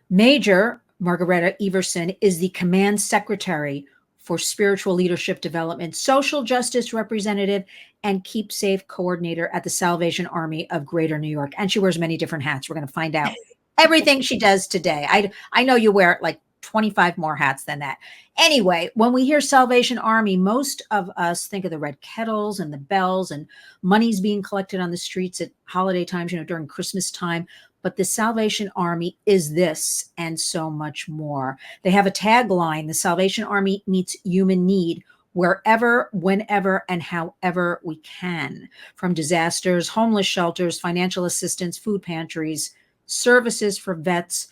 Major Margareta Ivarsson is the command secretary for spiritual leadership development, social justice representative, and KeepSAfe coordinator at the Salvation Army of Greater New York. And she wears many different hats. We're going to find out everything she does today. I know you wear like 25 more hats than that. Anyway, when we hear Salvation Army, most of us think of the red kettles and the bells and monies being collected on the streets at holiday times, during Christmas time. But the Salvation Army is this and so much more. They have a tagline: the Salvation Army meets human need wherever, whenever, and however we can. From disasters, homeless shelters, financial assistance, food pantries, services for vets,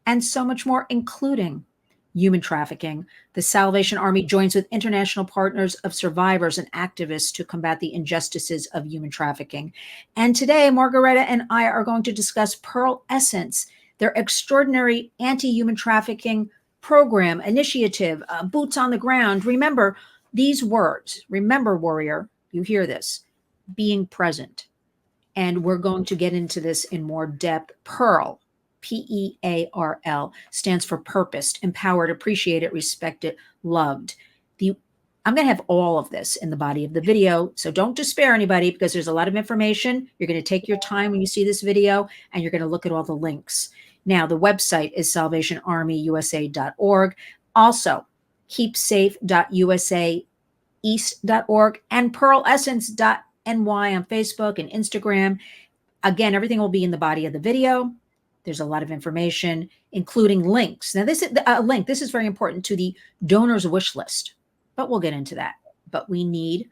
and so much more, including human trafficking. The Salvation Army joins with international partners of survivors and activists to combat the injustices of human trafficking. And today, Margaretta and I are going to discuss P.E.A.R.L Essence, their extraordinary anti-human trafficking program, initiative, boots on the ground. Remember these words. Remember, warrior, you hear this: being present. And we're going to get into this in more depth. P.E.A.R.L, P-E-A-R-L, stands for purposed, empowered, appreciated, respected, loved. I'm going to have all of this in the body of the video, so don't despair, anybody, because there's a lot of information. You're going to take your time when you see this video, and you're going to look at all the links. Now, the website is salvationarmyusa.org. Also, keepsafe.usaeast.org and pearlessence.ny on Facebook and Instagram. Again, everything will be in the body of the video. There's a lot of information, including links. Now, this is a link. This is very important, to the donors wish list, but we'll get into that. But we need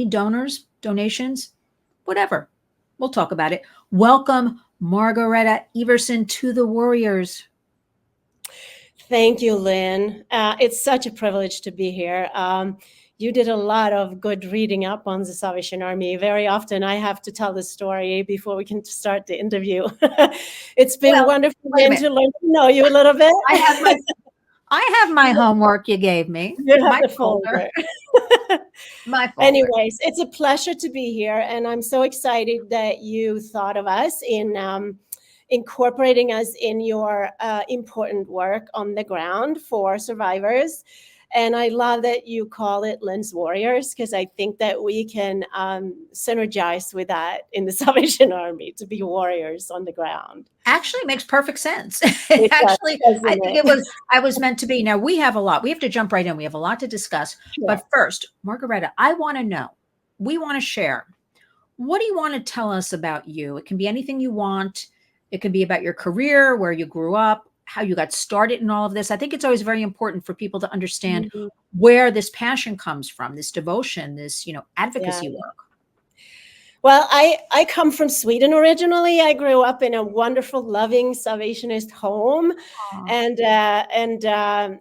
donors, donations, whatever. We'll talk about it. Welcome, Margareta Ivarsson, to the Warriors. Thank you, Lynn. It's such a privilege to be here. You did a lot of good reading up on the Salvation Army. Very often I have to tell the story before we can start the interview. It's been wonderful to learn to know you a little bit. I have my homework you gave me. You have the folder. My folder. Anyways, it's a pleasure to be here. And I'm so excited that you thought of us in incorporating us in your important work on the ground for survivors. And I love that you call it Lynn's Warriors, because I think that we can synergize with that in the Salvation Army, to be warriors on the ground. Actually, makes perfect sense. I was meant to be. Now, we have a lot. We have to jump right in. We have a lot to discuss. Sure. But first, Margaretta, I want to know, we want to share. What do you want to tell us about you? It can be anything you want. It can be about your career, where you grew up, how you got started in all of this. I think it's always very important for people to understand where this passion comes from, this devotion, this, advocacy work. Well, I come from Sweden originally. I grew up in a wonderful, loving Salvationist home, and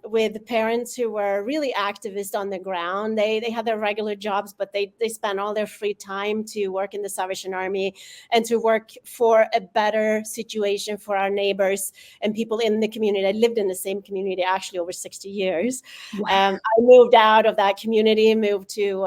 with parents who were really activists on the ground. They had their regular jobs, but they spent all their free time to work in the Salvation Army and to work for a better situation for our neighbors and people in the community. I lived in the same community actually over 60 years. Wow. I moved out of that community, moved to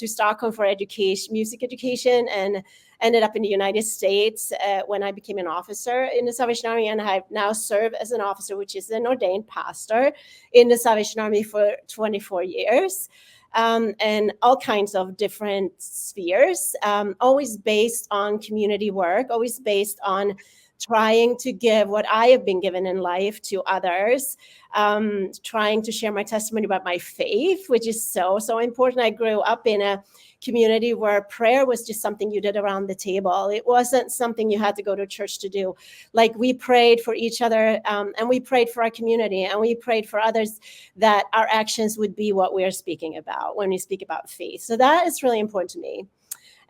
Stockholm for education, music education, and ended up in the United States when I became an officer in the Salvation Army, and I now serve as an officer, which is an ordained pastor in the Salvation Army for 24 years, and all kinds of different spheres, always based on community work, always based on trying to give what I have been given in life to others, trying to share my testimony about my faith, which is so, so important. I grew up in a community where prayer was just something you did around the table. It wasn't something you had to go to church to do. Like, we prayed for each other, and we prayed for our community, and we prayed for others, that our actions would be what we are speaking about when we speak about faith. So that is really important to me.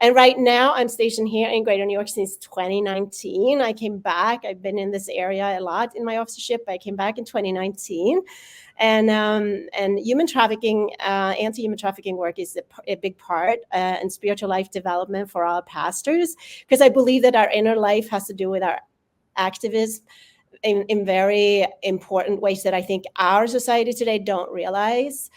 And right now I'm stationed here in Greater New York since 2019. I came back. I've been in this area a lot in my officership. I came back in 2019. And human trafficking, anti-human trafficking work is a big part in spiritual life development for all pastors, because I believe that our inner life has to do with our activism in very important ways that I think our society today don't realize.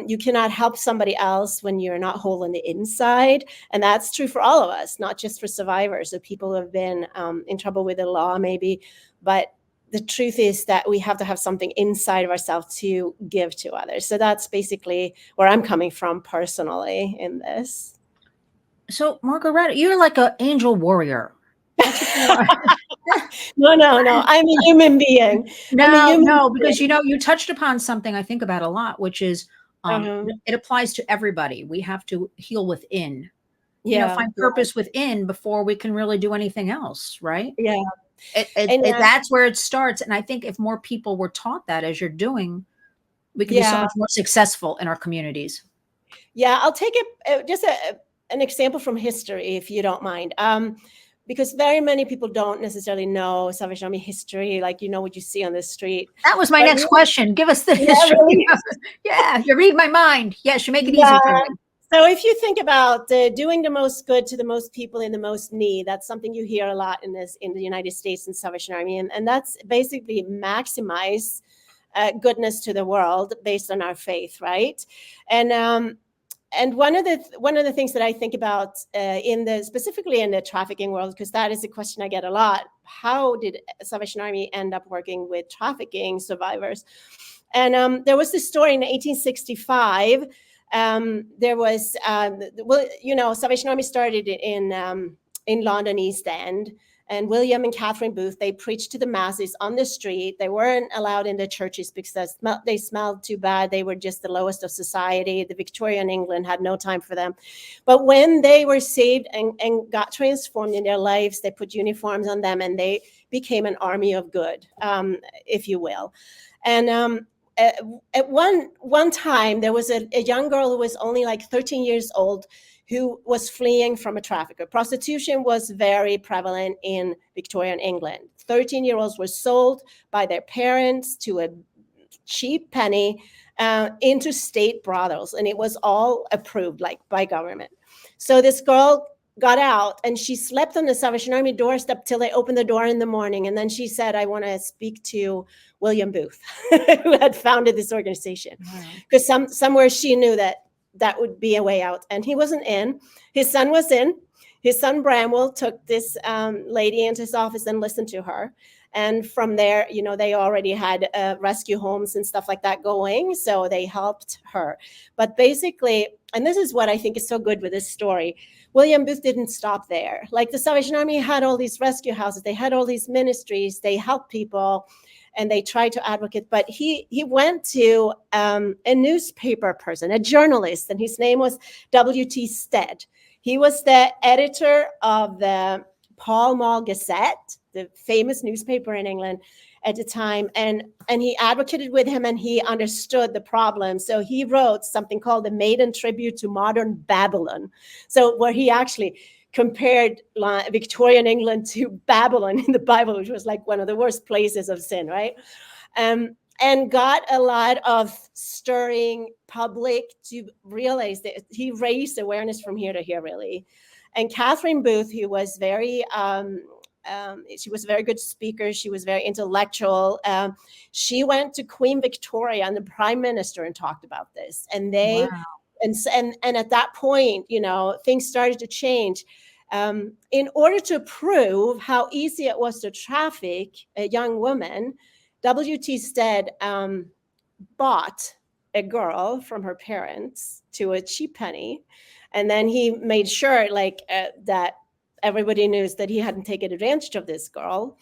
You cannot help somebody else when you're not whole on the inside. And that's true for all of us, not just for survivors or people who have been in trouble with the law maybe, but the truth is that we have to have something inside of ourselves to give to others. So that's basically where I'm coming from personally in this. So, Margaretta, you're like an angel warrior. That's what you are. No. I'm a human being. I'm a human No, because being. you touched upon something I think about a lot, which is Uh-huh. it applies to everybody. We have to heal within, Yeah. find purpose within before we can really do anything else, right? Yeah. And That's where it starts. And I think if more people were taught that as you're doing, we could be so yeah. much more successful in our communities. Yeah. I'll take an example from history, if you don't mind. Because very many people don't necessarily know Salvation Army history, like what you see on the street. That was my But next question. Give us the yeah, history. really? Yeah, you read my mind. Yes, you make it Yeah. easy for me. So if you think about doing the most good to the most people in the most need, that's something you hear a lot in the United States and Salvation Army, and that's basically maximize goodness to the world based on our faith, right? And one of the things that I think about specifically in the trafficking world, because that is a question I get a lot: how did Salvation Army end up working with trafficking survivors? And there was this story in 1865. There was Salvation Army started in London East End, and William and Catherine Booth, they preached to the masses on the street. They weren't allowed in the churches because they smelled too bad. They were just the lowest of society. The Victorian England had no time for them. But when they were saved and got transformed in their lives, they put uniforms on them and they became an army of good, if you will. And at one time, there was a young girl who was only like 13 years old who was fleeing from a trafficker. Prostitution was very prevalent in Victorian England. 13-year-olds were sold by their parents to a cheap penny into state brothels, and it was all approved by government. So this girl got out and she slept on the Salvation Army doorstep till they opened the door in the morning. And then she said, I want to speak to William Booth, who had founded this organization. Because somewhere she knew that would be a way out. And he wasn't in. His son was in. His son Bramwell took this lady into his office and listened to her. And from there, they already had rescue homes and stuff like that going. So they helped her. But basically, and this is what I think is so good with this story, William Booth didn't stop there. Like the Salvation Army had all these rescue houses. They had all these ministries. They helped people and they tried to advocate. But he went to a newspaper person, a journalist, and his name was W.T. Stead. He was the editor of the Pall Mall Gazette, the famous newspaper in England at the time. And he advocated with him and he understood the problem. So he wrote something called The Maiden Tribute to Modern Babylon. So where he actually compared Victorian England to Babylon in the Bible, which was like one of the worst places of sin, right? And got a lot of stirring public to realize that he raised awareness from here to here, really. And Catherine Booth, who was very, she was a very good speaker. She was very intellectual. She went to Queen Victoria and the Prime Minister and talked about this. And they, wow. and at that point, things started to change. In order to prove how easy it was to traffic a young woman, W.T. Stead bought a girl from her parents to a cheap penny. And then he made sure that everybody knew that he hadn't taken advantage of this girl.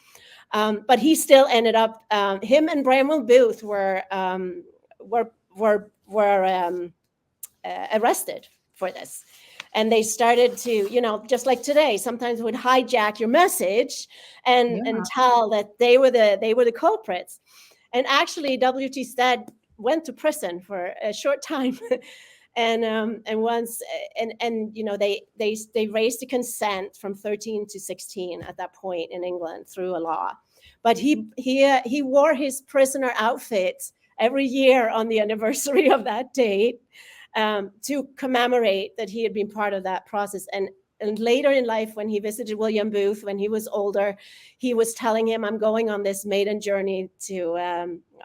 But he still ended up, him and Bramwell Booth were arrested for this. And they started to, just like today, sometimes would hijack your message and tell that they were the culprits. And actually, W.T. Stead went to prison for a short time. And once they raised the consent from 13 to 16 at that point in England through a law. But he wore his prisoner outfit every year on the anniversary of that date to commemorate that he had been part of that process. And later in life, when he visited William Booth, when he was older, he was telling him, I'm going on this maiden journey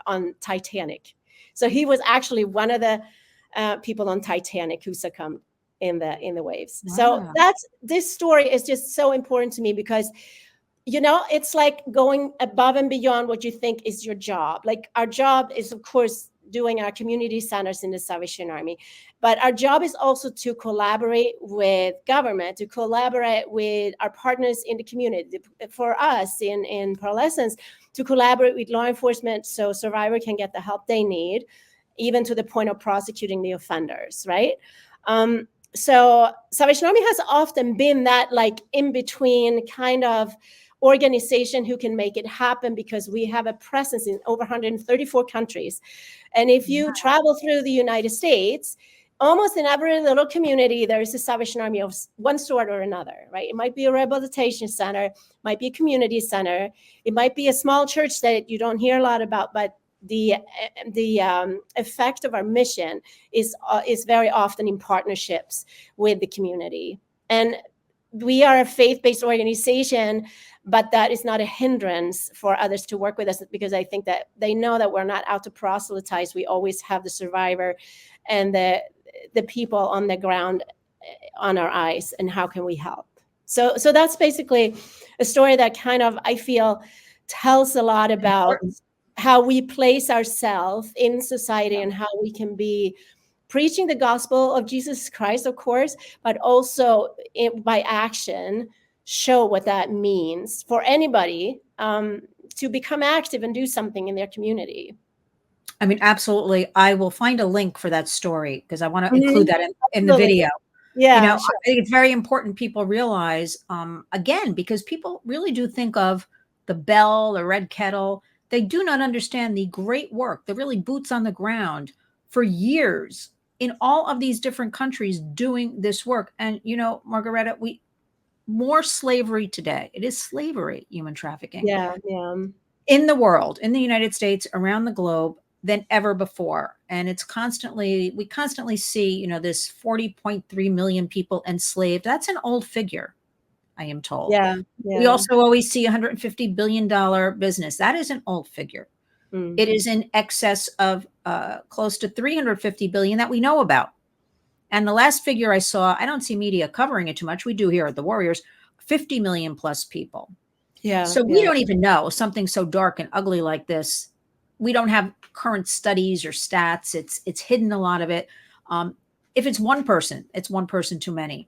on Titanic. So he was actually one of the people on Titanic who succumbed in the waves. Wow. So this story is just so important to me because it's like going above and beyond what you think is your job. Like our job is, of course, doing our community centers in the Salvation Army, but our job is also to collaborate with government, to collaborate with our partners in the community. For us in P.E.A.R.L Essence, to collaborate with law enforcement so survivors can get the help they need, even to the point of prosecuting the offenders, right? So Salvation Army has often been that like in between kind of organization who can make it happen, because we have a presence in over 134 countries. And if you travel through the United States, almost in every little community, there is a Salvation Army of one sort or another, right? It might be a rehabilitation center, might be a community center, it might be a small church that you don't hear a lot about, but the effect of our mission is very often in partnerships with the community. And we are a faith-based organization, but that is not a hindrance for others to work with us, because I think that they know that we're not out to proselytize. We always have the survivor and the people on the ground on our eyes, and how can we help? So that's basically a story that kind of, I feel, tells a lot about how we place ourselves in society and how we can be preaching the gospel of Jesus Christ, of course, but also by action, show what that means for anybody to become active and do something in their community. I mean, absolutely. I will find a link for that story because I want to include that in the video. Yeah, sure. I think it's very important people realize, again, because people really do think of the bell, the red kettle. They do not understand the great work, the really boots on the ground for years in all of these different countries doing this work. And, Margaretta, more slavery today. It is slavery, human trafficking. Yeah. In the world, in the United States, around the globe, than ever before. And we constantly see, this 40.3 million people enslaved. That's an old figure, I am told. Yeah. We also always see $150 billion business. That is an old figure. It is in excess of close to 350 billion that we know about. And the last figure I saw, I don't see media covering it too much. We do here at the Warriors, 50 million plus people. Yeah. So we don't even know something so dark and ugly like this. We don't have current studies or stats. It's hidden, a lot of it. If it's one person, it's one person too many.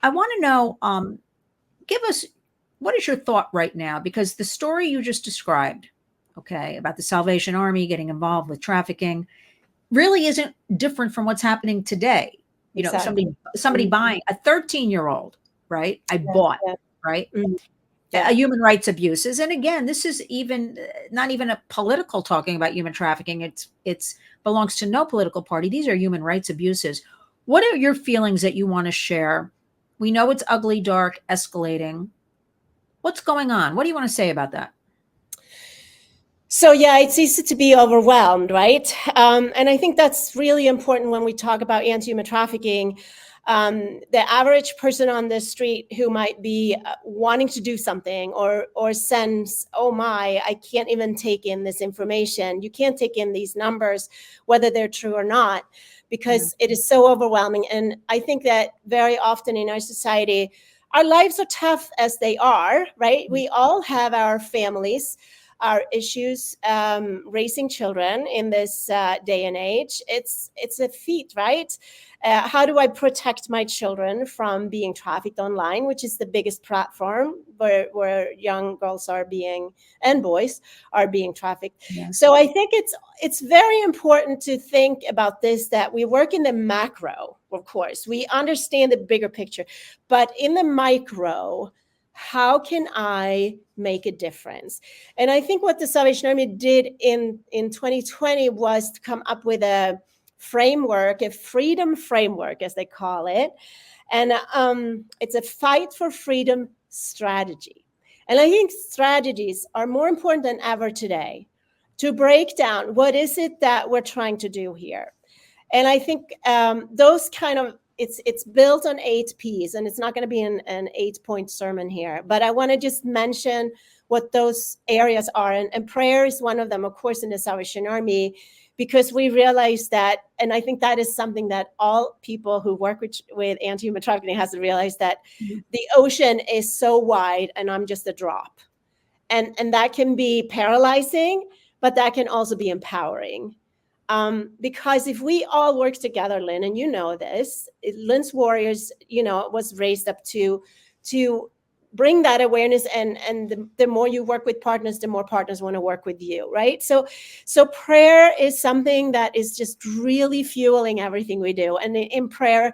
I want to know, give us, what is your thought right now? Because the story you just described, okay, about the Salvation Army getting involved with trafficking really isn't different from what's happening today. Exactly. Somebody buying a 13-year-old, right? Bought, right? Yeah. Human rights abuses. And again, this is not even a political talking about human trafficking. It's belongs to no political party. These are human rights abuses. What are your feelings that you want to share? We know it's ugly, dark, escalating. What's going on? What do you want to say about that? So yeah, it's easy to be overwhelmed, right? And I think that's really important when we talk about anti-human trafficking. The average person on the street who might be wanting to do something or sense, oh my, I can't even take in this information. You can't take in these numbers, whether they're true or not, because it is so overwhelming. And I think that very often in our society, our lives are tough as they are, right? We all have our families, our issues, raising children in this day and age. It's a feat, right? How do I protect my children from being trafficked online, which is the biggest platform where young girls and boys are being trafficked. Yes. So I think it's very important to think about this, that we work in the macro, of course. We understand the bigger picture, but in the micro, how can I make a difference? And I think what the Salvation Army did in 2020 was to come up with a framework, a freedom framework, as they call it. And it's a fight for freedom strategy. And I think strategies are more important than ever today to break down what is it that we're trying to do here. And I think those kind of, it's built on 8 P's, and it's not going to be an 8-point sermon here, but I want to just mention what those areas are. And prayer is one of them, of course, in the Salvation Army, because we realize that, and I think that is something that all people who work with anti-human trafficking has to realize, that the ocean is so wide and I'm just a drop. and that can be paralyzing, but that can also be empowering. Because if we all work together, Lynn, and you know this, Lynn's Warriors, was raised up to bring that awareness, and the more you work with partners, the more partners want to work with you, right? So prayer is something that is just really fueling everything we do. And in prayer,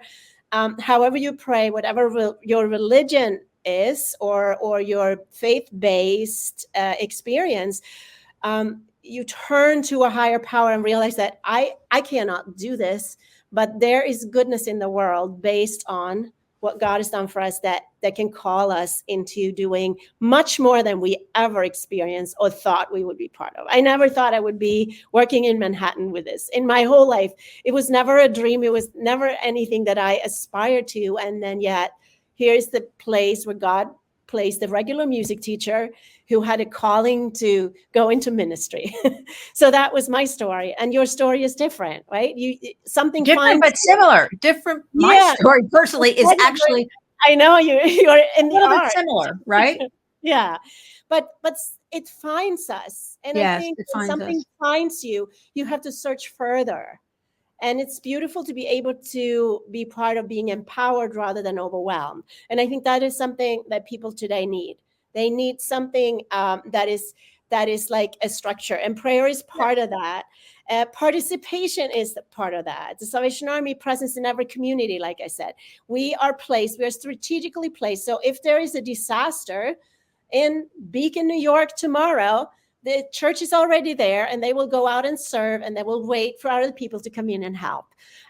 however you pray, whatever your religion is, or your faith-based experience, you turn to a higher power and realize that I cannot do this, but there is goodness in the world based on what God has done for us that can call us into doing much more than we ever experienced or thought we would be part of. I never thought I would be working in Manhattan with this in my whole life. It was never a dream. It was never anything that I aspired to. And then yet here's the place where God placed the regular music teacher who had a calling to go into ministry. So that was my story, and your story is different, right? Something different but similar. Different. My story personally is actually, I know you're in the art. Similar, right? Yeah, but it finds us, and yes, I think when something finds you, you have to search further. And it's beautiful to be able to be part of being empowered rather than overwhelmed. And I think that is something that people today need. They need something that is like a structure, and prayer is part of that. Participation is part of that. The Salvation Army presence in every community, like I said, we are strategically placed. So if there is a disaster in Beacon, New York tomorrow, the church is already there, and they will go out and serve, and they will wait for other people to come in and help.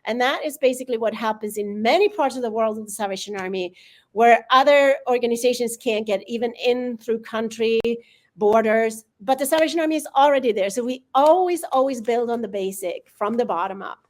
And that is basically what happens in many parts of the world of the Salvation Army, where other organizations can't get even in through country borders, but the Salvation Army is already there. So we always build on the basic from the bottom up.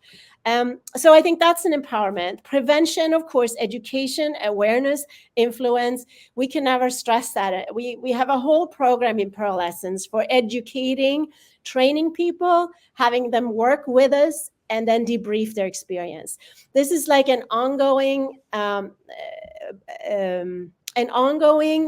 So I think that's an empowerment. Prevention, of course, education, awareness, influence. We can never stress that. We have a whole program in P.E.A.R.L Lessons for educating, training people, having them work with us, and then debrief their experience. This is like an ongoing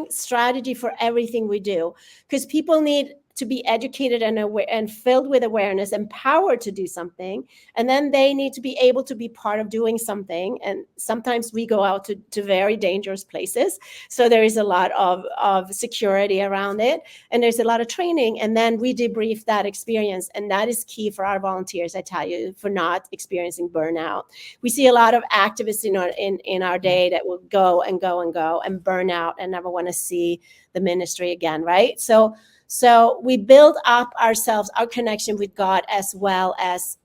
strategy for everything we do, because people need to be educated and filled with awareness, empowered to do something. And then they need to be able to be part of doing something. And sometimes we go out to very dangerous places. So there is a lot of security around it. And there's a lot of training. And then we debrief that experience. And that is key for our volunteers, I tell you, for not experiencing burnout. We see a lot of activists in our day that will go and go and go and burn out and never want to see the ministry again, right? So we build up ourselves, our connection with God, as well as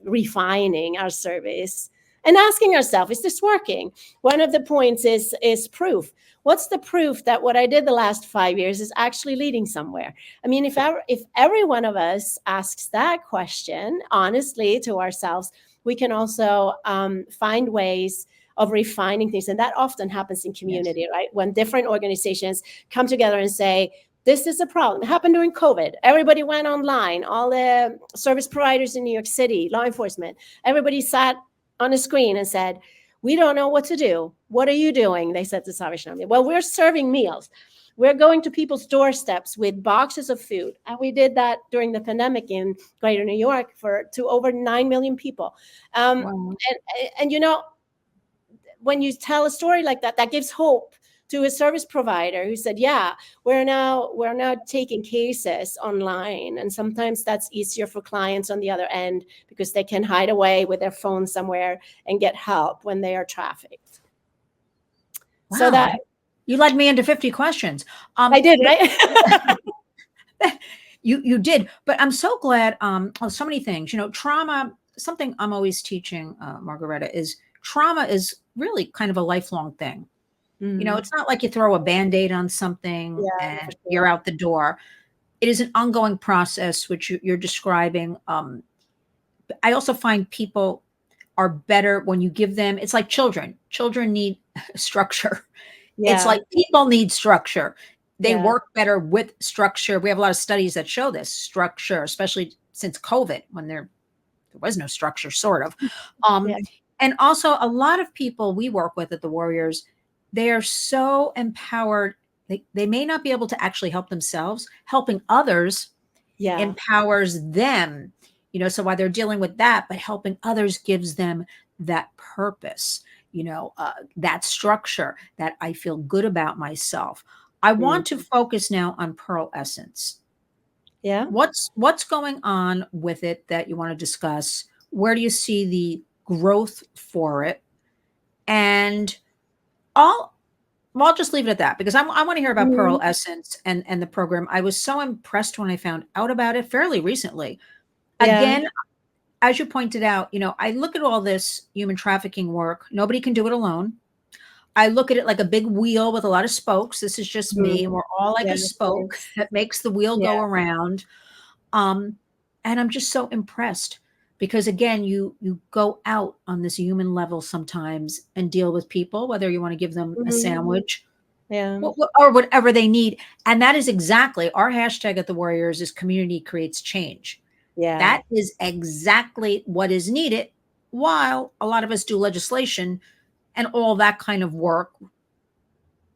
refining our service and asking ourselves, is this working? One of the points is proof. What's the proof that what I did the last 5 years is actually leading somewhere? I mean, if every one of us asks that question honestly to ourselves, we can also find ways of refining things. And that often happens in community, yes, right? When different organizations come together and say, this is a problem. It happened during COVID. Everybody went online. All the service providers in New York City, law enforcement, everybody sat on a screen and said, we don't know what to do. What are you doing? They said to Salvation Army. Well, we're serving meals. We're going to people's doorsteps with boxes of food. And we did that during the pandemic in Greater New York to over 9 million people. Wow. And when you tell a story like that, that gives hope to a service provider who said, yeah, we're now taking cases online. And sometimes that's easier for clients on the other end because they can hide away with their phone somewhere and get help when they are trafficked. Wow. So that you led me into 50 questions. I did, right? You did, but I'm so glad. So many things, trauma, something I'm always teaching, Margaretta, is trauma is really kind of a lifelong thing. It's not like you throw a Band-Aid on something and you're out the door. It is an ongoing process, which you're describing. I also find people are better when you give them, it's like children. Children need structure. Yeah. It's like people need structure. They work better with structure. We have a lot of studies that show this structure, especially since COVID, when there was no structure, sort of. And also a lot of people we work with at the Warriors, they are so empowered They may not be able to actually help themselves. Helping others Yeah. empowers them, so while they're dealing with that, but helping others gives them that purpose, that structure, that I feel good about myself. I Mm. want to focus now on Pearl Essence. Yeah. What's going on with it that you want to discuss? Where do you see the growth for it? And I'll well, I'll just leave it at that because I want to hear about Pearl Mhm. Essence and the program. I was so impressed when I found out about it fairly recently. Yeah. Again, as you pointed out, I look at all this human trafficking work. Nobody can do it alone. I look at it like a big wheel with a lot of spokes. This is just me, and Mhm. we're all like Yeah, a of spoke course. that makes the wheel Yeah. go around. Um, and I'm just so impressed because again, you go out on this human level sometimes and deal with people, whether you want to give them a Mhm. sandwich Yeah. or whatever they need. And that is exactly our hashtag at the Warriors is community creates change. Yeah. That is exactly what is needed. While a lot of us do legislation and all that kind of work,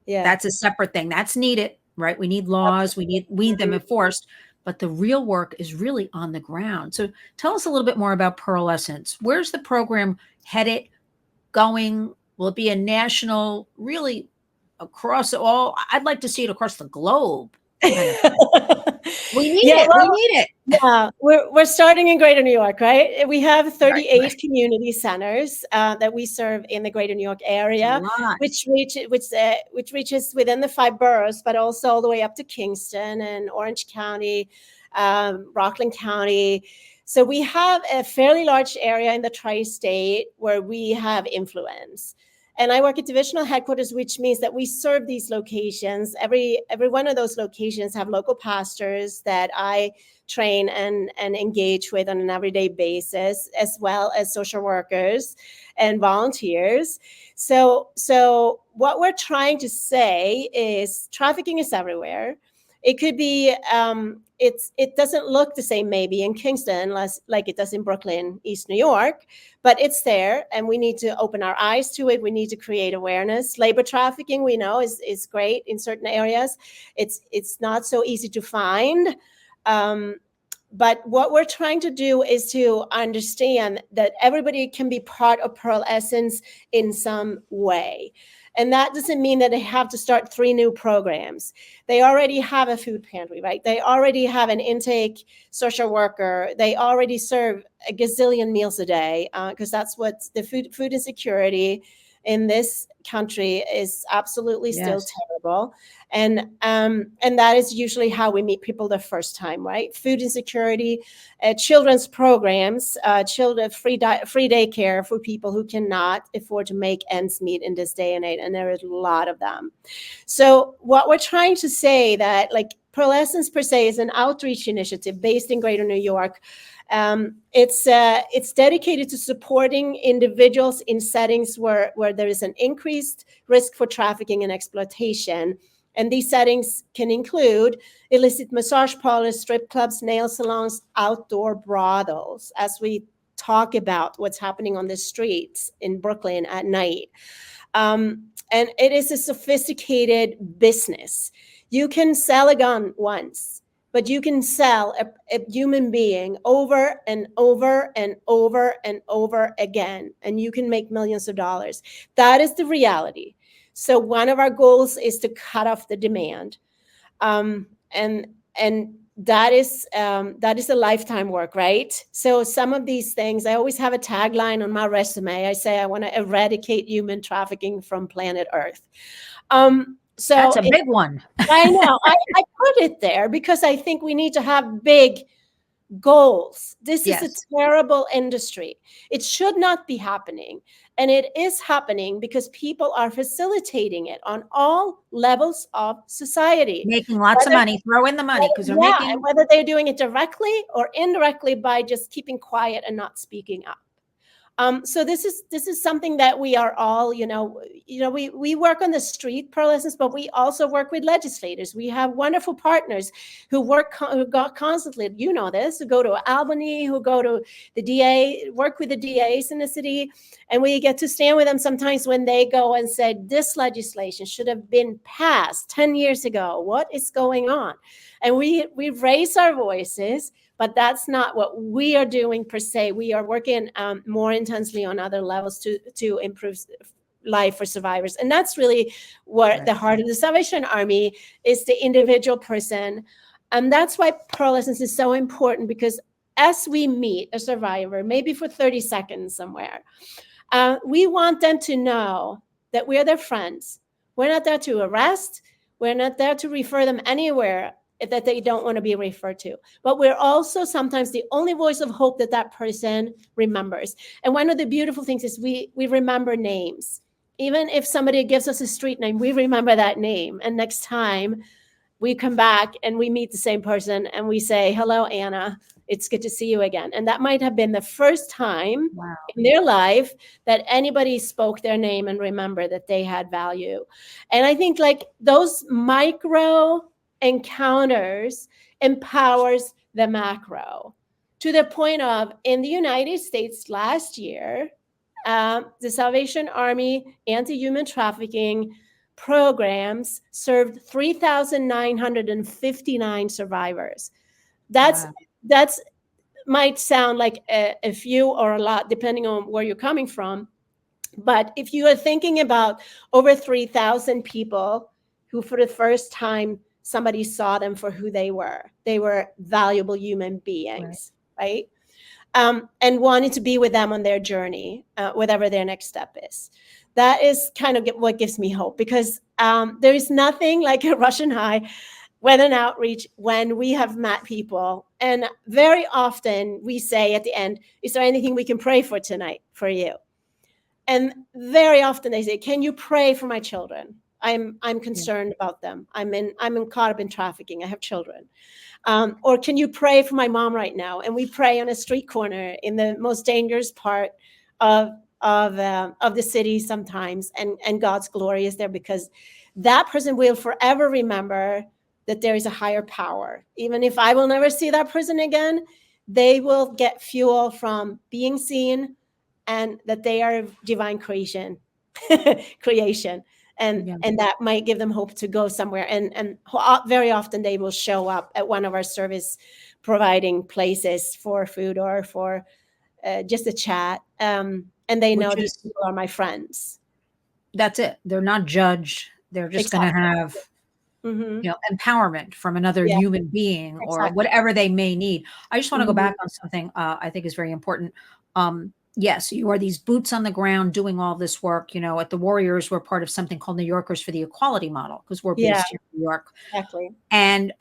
Yeah. that's a separate thing. That's needed, right? We need laws, we need them Mhm. enforced, but the real work is really on the ground. So tell us a little bit more about Pearl Essence. Where's the program headed, going? Will it be a national, really across all? I'd like to see it across the globe kind of thing. We need Yeah, it. We well, need it. yeah, we're starting in Greater New York, right? We have Right, right. 38 community centers that we serve in the Greater New York It's a area, lot. which reaches within the 5 boroughs, but also all the way up to Kingston and Orange County, Rockland County. So we have a fairly large area in the tri-state where we have influence. And I work at divisional headquarters, which means that we serve these locations. Every one of those locations have local pastors that I train and engage with on an everyday basis, as well as social workers and volunteers. So what we're trying to say is trafficking is everywhere. It could be it doesn't look the same maybe in Kingston like it does in Brooklyn, East New York, but it's there and we need to open our eyes to it. We need to create awareness. Labor trafficking, we know, is great in certain areas. It's not so easy to find. Um, but what we're trying to do is to understand that everybody can be part of Pearl Essence in some way. And that doesn't mean that they have to start 3 new programs. They already have a food pantry, right? They already have an intake social worker. They already serve a gazillion meals a day because that's what the food insecurity in this country is absolutely still Yes. terrible. And that is usually how we meet people the first time, right? Food insecurity, children's programs, children free daycare for people who cannot afford to make ends meet in this day and age, and there is a lot of them. So what we're trying to say that like Pearl Essence per se is an outreach initiative based in Greater New York. It's dedicated to supporting individuals in settings where there is an increased risk for trafficking and exploitation. And these settings can include illicit massage parlors, strip clubs, nail salons, outdoor brothels, as we talk about what's happening on the streets in Brooklyn at night. And it is a sophisticated business. You can sell a gun once, but you can sell a human being over and over and over and over again, and you can make millions of dollars. That is the reality. So one of our goals is to cut off the demand, and that is a lifetime work, right? So some of these things, I always have a tagline on my resume. I say I want to eradicate human trafficking from planet Earth. That's So a big one. I know I put it there because I think we need to have big goals. This is a Yes. terrible industry. It should not be happening. And it is happening because people are facilitating it on all levels of society. Making lots of Whether, money. Throw in the money because they're yeah, and making whether they're doing it directly or indirectly by just keeping quiet and not speaking up. So this is something that we are all, we work on the street, pearlescence, but we also work with legislators. We have wonderful partners who got constantly, this, who go to Albany, who go to the DA, work with the DAs in the city, and we get to stand with them sometimes when they go and say, this legislation should have been passed 10 years ago. What is going on? And we raise our voices. But that's not what we are doing per se. We are working more intensely on other levels to improve life for survivors. And that's really what the heart of the Salvation Army is, the individual person. And that's why pearlescence is so important, because as we meet a survivor, maybe for 30 seconds somewhere, we want them to know that we are their friends. We're not there to arrest. We're not there to refer them anywhere that they don't want to be referred to. But we're also sometimes the only voice of hope that person remembers. And one of the beautiful things is we remember names. Even if somebody gives us a street name, we remember that name. And next time we come back and we meet the same person and we say, hello, Anna, it's good to see you again. And that might have been the first time in their life that anybody spoke their name and remember that they had value. And I think like those micro encounters empowers the macro, to the point of, in the United States last year, the Salvation Army anti-human trafficking programs served 3,959 survivors. That's might sound like a few or a lot, depending on where you're coming from. But if you are thinking about over 3,000 people who for the first time somebody saw them for who they were valuable human beings, right? And wanted to be with them on their journey, whatever their next step is. That is kind of what gives me hope, because there is nothing like a Russian high when an outreach, when we have met people. And very often we say at the end, is there anything we can pray for tonight for you? And very often they say, can you pray for my children? I'm concerned about them. I'm caught up in trafficking. I have children. Or can you pray for my mom right now? And we pray on a street corner in the most dangerous part of the city sometimes. And God's glory is there, because that person will forever remember that there is a higher power. Even if I will never see that person again, they will get fuel from being seen, and that they are divine creation. And that might give them hope to go somewhere. And very often they will show up at one of our service providing places for food or for just a chat. And they know these people are my friends. That's it. They're not judged. They're just going to have empowerment from another human being or whatever they may need. I just want to go back on something I think is very important. Yes, you are these boots on the ground doing all this work. At the Warriors, we're part of something called New Yorkers for the Equality Model, because we're based here in New York. Exactly. And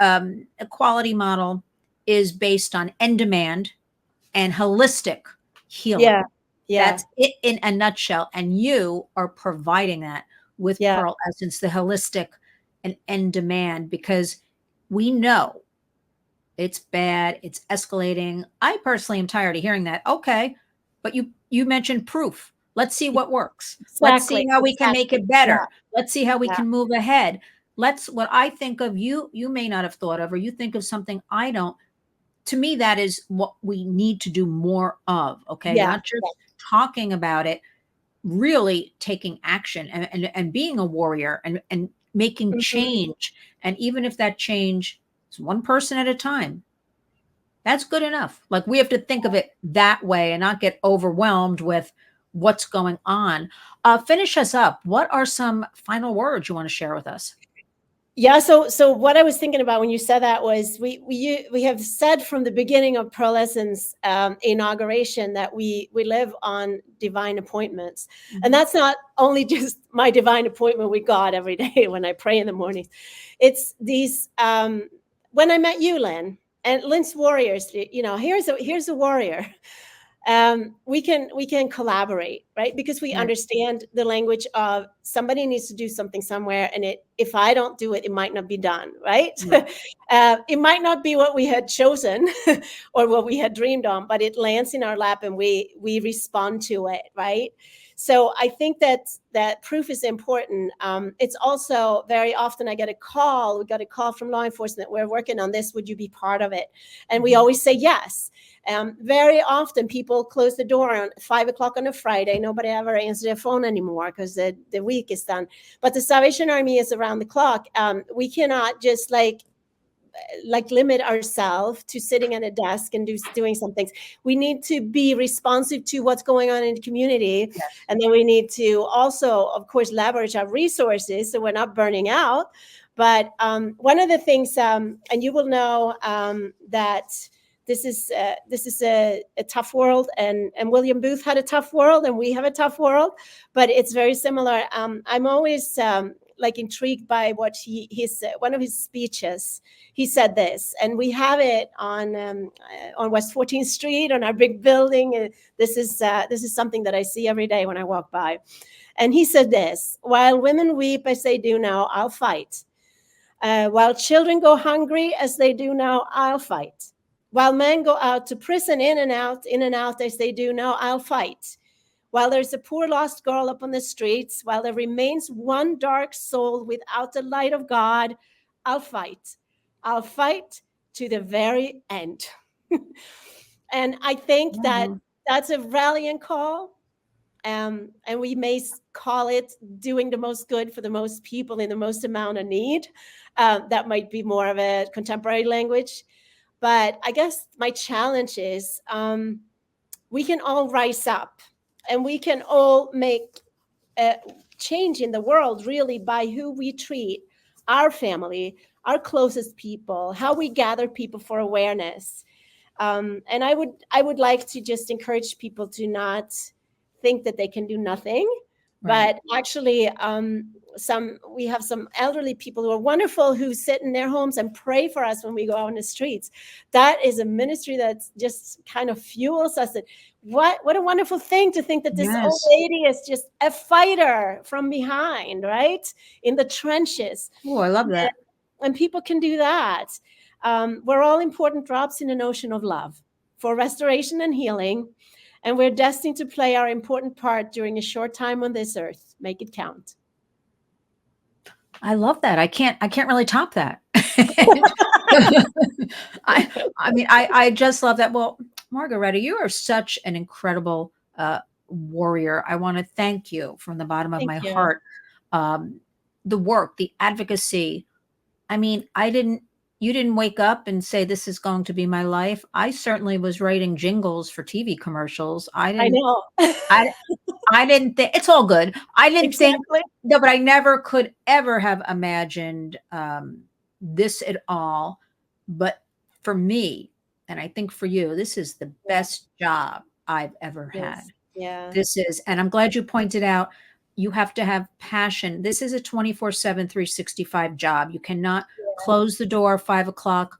equality model is based on end demand and holistic healing. That's it in a nutshell. And you are providing that with Pearl Essence, the holistic and end demand, because we know it's bad. It's escalating. I personally am tired of hearing that. Okay. But you mentioned proof. Let's see what works. Let's see how we can make it better. Let's see how we can move ahead. What I think of, you may not have thought of, or you think of something I don't. To me, that is what we need to do more of. Okay. Not just talking about it, really taking action and being a warrior and making change. And even if that change is one person at a time, that's good enough. Like, we have to think of it that way and not get overwhelmed with what's going on. Finish us up. What are some final words you want to share with us? Yeah. So what I was thinking about when you said that was we have said from the beginning of P.E.A.R.L Essence inauguration that we live on divine appointments. And that's not only just my divine appointment with God every day when I pray in the mornings. It's these, when I met you, Lynn, and Lynn's warriors, here's a warrior. We can collaborate, right? Because we Right. understand the language of somebody needs to do something somewhere, and if I don't do it, it might not be done, right? It might not be what we had chosen or what we had dreamed on, but it lands in our lap and we respond to it, right? So I think that proof is important. It's also very often I get a call. We got a call from law enforcement. We're working on this. Would you be part of it? And we always say yes. Very often people close the door at 5 o'clock on a Friday. Nobody ever answers their phone anymore because the week is done. But the Salvation Army is around the clock. We cannot just like limit ourselves to sitting at a desk and doing some things. We need to be responsive to what's going on in the community. Yes. And then we need to also, of course, leverage our resources so we're not burning out. But one of the things, and you will know that this is a tough world, and William Booth had a tough world, and we have a tough world, but it's very similar. I'm always like intrigued by what his one of his speeches. He said this, and we have it on West 14th Street on our big building. This is something that I see every day when I walk by. And he said this: "While women weep as they do now, I'll fight. While children go hungry as they do now, I'll fight. While men go out to prison in and out as they do now, I'll fight. While there's a poor lost girl up on the streets, while there remains one dark soul without the light of God, I'll fight. I'll fight to the very end." And I think that that's a rallying call. And we may call it doing the most good for the most people in the most amount of need. That might be more of a contemporary language. But I guess my challenge is we can all rise up and we can all make a change in the world really by who we treat our family, our closest people, how we gather people for awareness. And I would like to just encourage people to not think that they can do nothing, but actually we have some elderly people who are wonderful who sit in their homes and pray for us when we go out in the streets. That is a ministry that just kind of fuels us. What a wonderful thing to think that this old lady is just a fighter from behind, right? In the trenches. Oh, I love that. And people can do that. We're all important drops in an ocean of love for restoration and healing. And we're destined to play our important part during a short time on this earth. Make it count. I love that. I can't really top that. I mean, I just love that. Well, Margaretta, you are such an incredible warrior. I want to thank you from the bottom of my heart. The work, the advocacy. I mean, you didn't wake up and say, this is going to be my life. I certainly was writing jingles for TV commercials. I know. I didn't think, it's all good. I didn't think, no, but I never could ever have imagined this at all. But for me, and I think for you, this is the best job I've ever had. Yeah. This is, and I'm glad you pointed out, you have to have passion. This is a 24/7, 365 job. You cannot close the door 5 o'clock.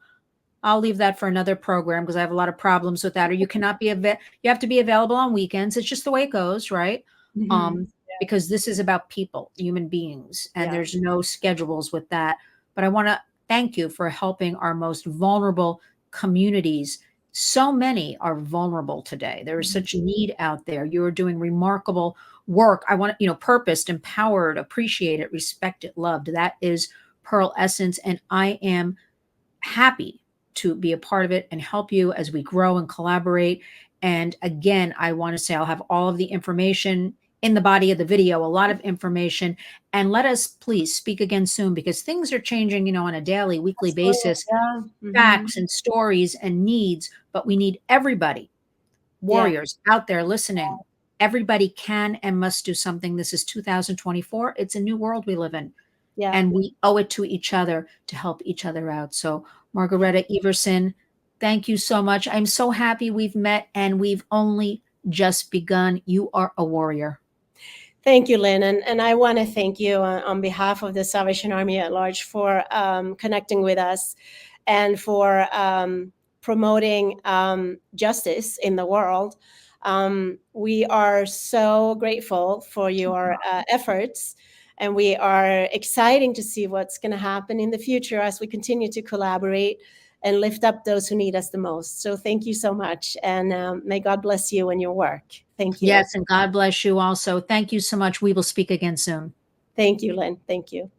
I'll leave that for another program because I have a lot of problems with that. Or you cannot be, you have to be available on weekends. It's just the way it goes, right? Because this is about people, human beings, and there's no schedules with that. But I want to thank you for helping our most vulnerable communities. So many are vulnerable today. There is such need out there. You are doing remarkable work. I want, purposed, empowered, appreciated, respected, loved. That is P.E.A.R.L essence. And I am happy to be a part of it and help you as we grow and collaborate. And again, I want to say I'll have all of the information in the body of the video, a lot of information. And let us please speak again soon, because things are changing, on a daily, weekly basis, facts and stories and needs, but we need everybody, warriors out there listening. Everybody can and must do something. This is 2024. It's a new world we live in. And we owe it to each other to help each other out. So Margareta Ivarsson, thank you so much. I'm so happy we've met and we've only just begun. You are a warrior. Thank you, Lynn. And I want to thank you on behalf of the Salvation Army at large for connecting with us and for promoting justice in the world. We are so grateful for your efforts, and we are excited to see what's going to happen in the future as we continue to collaborate and lift up those who need us the most. So thank you so much, and may God bless you and your work. Thank you. Yes, and God bless you also. Thank you so much. We will speak again soon. Thank you, Lynn. Thank you.